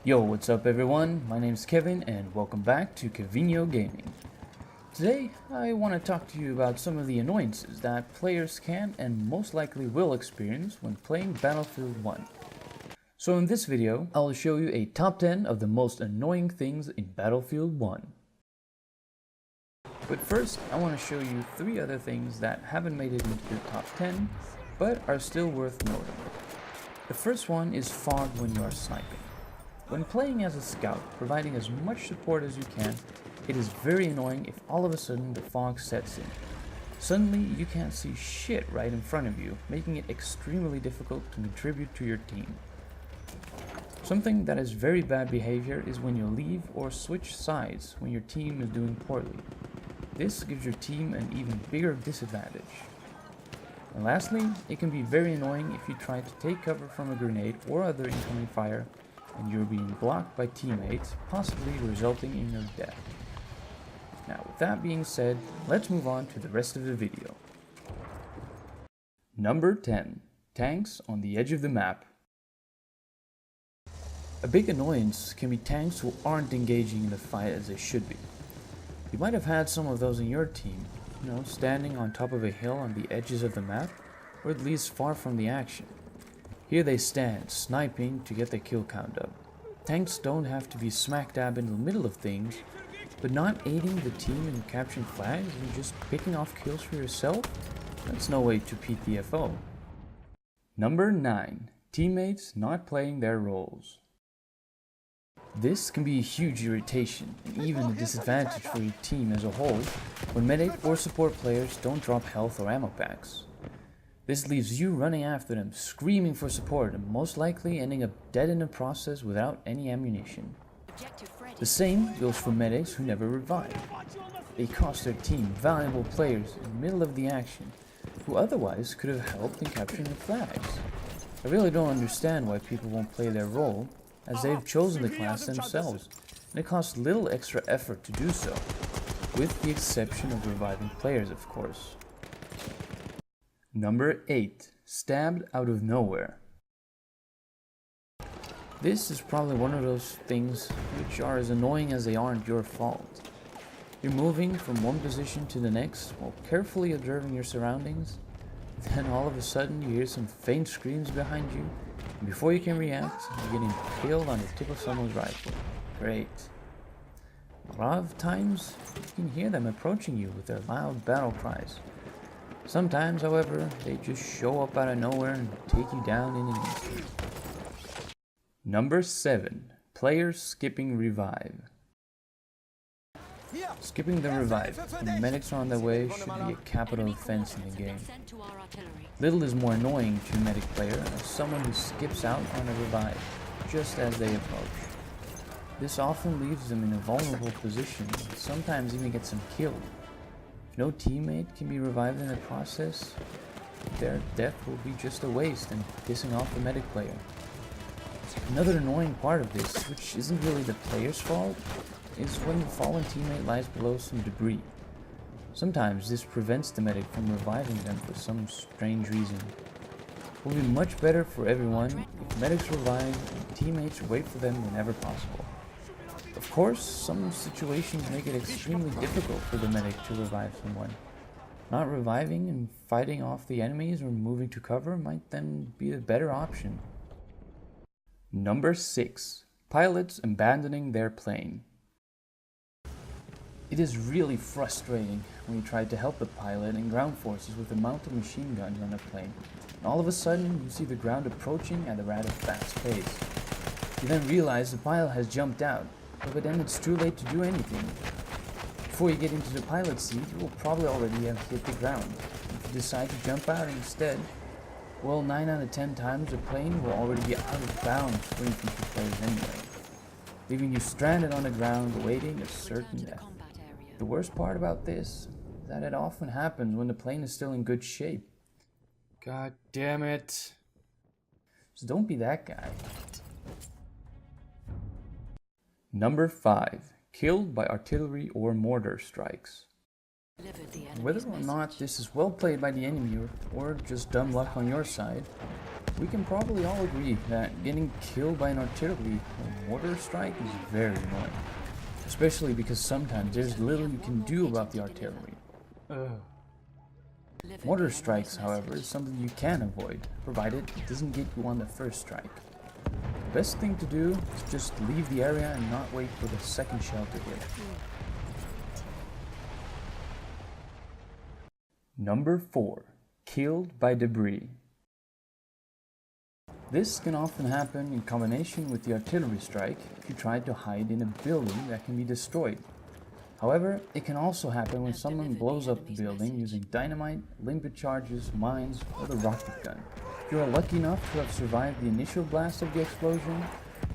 Yo, what's up everyone? My name is Kevin and welcome back to KevinHo Gaming. Today, I want to talk to you about some of the annoyances that players can and most likely will experience when playing Battlefield 1. So in this video, I'll show you a top 10 of the most annoying things in Battlefield 1. But first, I want to show you 3 other things that haven't made it into the top 10, but are still worth noting. The first one is fog when you are sniping. When playing as a scout, providing as much support as you can, it is very annoying if all of a sudden the fog sets in. Suddenly, you can't see shit right in front of you, making it extremely difficult to contribute to your team. Something that is very bad behavior is when you leave or switch sides when your team is doing poorly. This gives your team an even bigger disadvantage. And lastly, it can be very annoying if you try to take cover from a grenade or other incoming fire and you're being blocked by teammates, possibly resulting in your death. Now with that being said, let's move on to the rest of the video. Number 10. Tanks on the edge of the map. A big annoyance can be tanks who aren't engaging in the fight as they should be. You might have had some of those in your team, standing on top of a hill on the edges of the map, or at least far from the action. Here they stand, sniping to get their kill count up. Tanks don't have to be smack dab in the middle of things, but not aiding the team in capturing flags and just picking off kills for yourself? That's no way to PTFO. Number 9. Teammates not playing their roles. This can be a huge irritation and even a disadvantage for your team as a whole when medic or support players don't drop health or ammo packs. This leaves you running after them, screaming for support and most likely ending up dead in the process without any ammunition. The same goes for medics who never revive. They cost their team valuable players in the middle of the action who otherwise could have helped in capturing the flags. I really don't understand why people won't play their role, as they've chosen the class themselves, and it costs little extra effort to do so, with the exception of reviving players, of course. Number 8. Stabbed out of nowhere. This is probably one of those things which are as annoying as they aren't your fault. You're moving from one position to the next while carefully observing your surroundings, then all of a sudden you hear some faint screams behind you, and before you can react, you're getting killed on the tip of someone's rifle. Great. A lot of times, you can hear them approaching you with their loud battle cries. Sometimes, however, they just show up out of nowhere and take you down in an instant. Number 7. Players skipping revive. Skipping the revive when medics are on their way should be a capital offense in the game. Little is more annoying to a medic player than someone who skips out on a revive just as they approach. This often leaves them in a vulnerable position and sometimes even gets them killed. If no teammate can be revived in the process, their death will be just a waste and pissing off the medic player. Another annoying part of this, which isn't really the player's fault, is when the fallen teammate lies below some debris. Sometimes this prevents the medic from reviving them for some strange reason. It will be much better for everyone if medics revive and teammates wait for them whenever possible. Of course, some situations make it extremely difficult for the medic to revive someone. Not reviving and fighting off the enemies or moving to cover might then be a better option. Number 6. Pilots abandoning their plane. It is really frustrating when you try to help the pilot and ground forces with a mounted machine gun on a plane, and all of a sudden you see the ground approaching at a rather fast pace. You then realize the pilot has jumped out, but then it's too late to do anything. Before you get into the pilot seat, you will probably already have hit the ground. If you decide to jump out instead, well, 9 out of 10 times the plane will already be out of bounds for infantry players anyway, leaving you stranded on the ground awaiting a certain death. The worst part about this is that it often happens when the plane is still in good shape. God damn it. So don't be that guy. Number 5. Killed by artillery or mortar strikes. Whether or not this is well played by the enemy or just dumb luck on your side, We can probably all agree that getting killed by an artillery or mortar strike is very annoying. Especially because sometimes there's little you can do about the artillery. Mortar strikes, however, is something you can avoid, provided it doesn't get you on the first strike. The best thing to do is just leave the area and not wait for the second shell to hit. Number 4. Killed by debris. This can often happen in combination with the artillery strike if you try to hide in a building that can be destroyed. However, it can also happen when someone blows up the building using dynamite, limpet charges, mines, or the rocket gun. If you are lucky enough to have survived the initial blast of the explosion,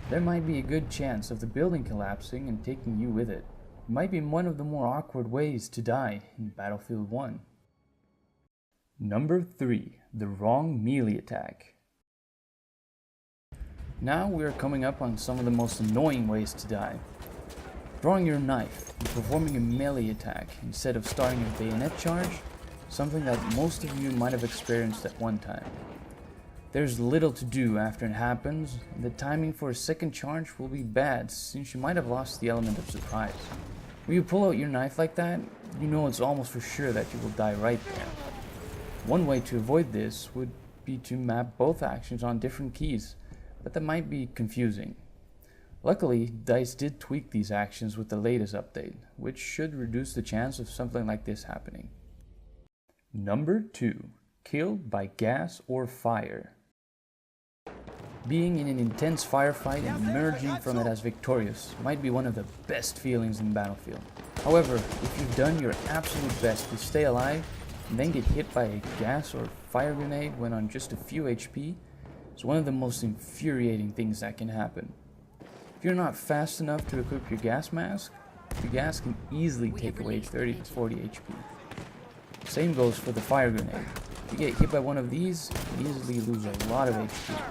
there might be a good chance of the building collapsing and taking you with it. It might be one of the more awkward ways to die in Battlefield 1. Number 3. The wrong melee attack. Now we are coming up on some of the most annoying ways to die. Drawing your knife and performing a melee attack instead of starting a bayonet charge, something that most of you might have experienced at one time. There's little to do after it happens, and the timing for a second charge will be bad since you might have lost the element of surprise. When you pull out your knife like that, you know it's almost for sure that you will die right there. One way to avoid this would be to map both actions on different keys, but that might be confusing. Luckily, DICE did tweak these actions with the latest update, which should reduce the chance of something like this happening. Number 2. Killed by gas or fire. Being in an intense firefight and emerging from it as victorious might be one of the best feelings in Battlefield. However, if you've done your absolute best to stay alive and then get hit by a gas or fire grenade when on just a few HP, it's one of the most infuriating things that can happen. If you're not fast enough to equip your gas mask, the gas can easily take away 30 to 40 HP. Same goes for the fire grenade. If you get hit by one of these, you easily lose a lot of HP,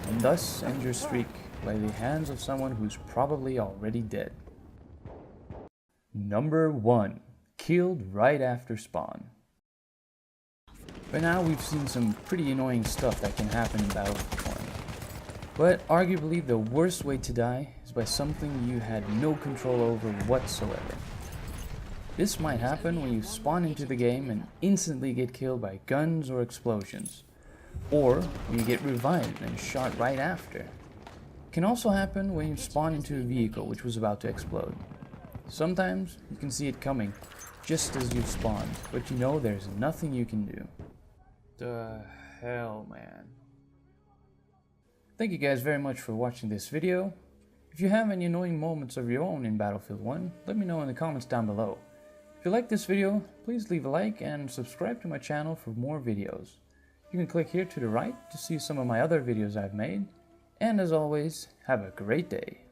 and thus end your streak by the hands of someone who's probably already dead. Number 1. Killed right after spawn. By now we've seen some pretty annoying stuff that can happen in Battlefield 1. But arguably the worst way to die is by something you had no control over whatsoever. This might happen when you spawn into the game and instantly get killed by guns or explosions, or when you get revived and shot right after. It can also happen when you spawn into a vehicle which was about to explode. Sometimes you can see it coming just as you spawned, but you know there's nothing you can do. The hell, man. Thank you guys very much for watching this video. If you have any annoying moments of your own in Battlefield 1, let me know in the comments down below. If you like this video, please leave a like and subscribe to my channel for more videos. You can click here to the right to see some of my other videos I've made. And as always, have a great day.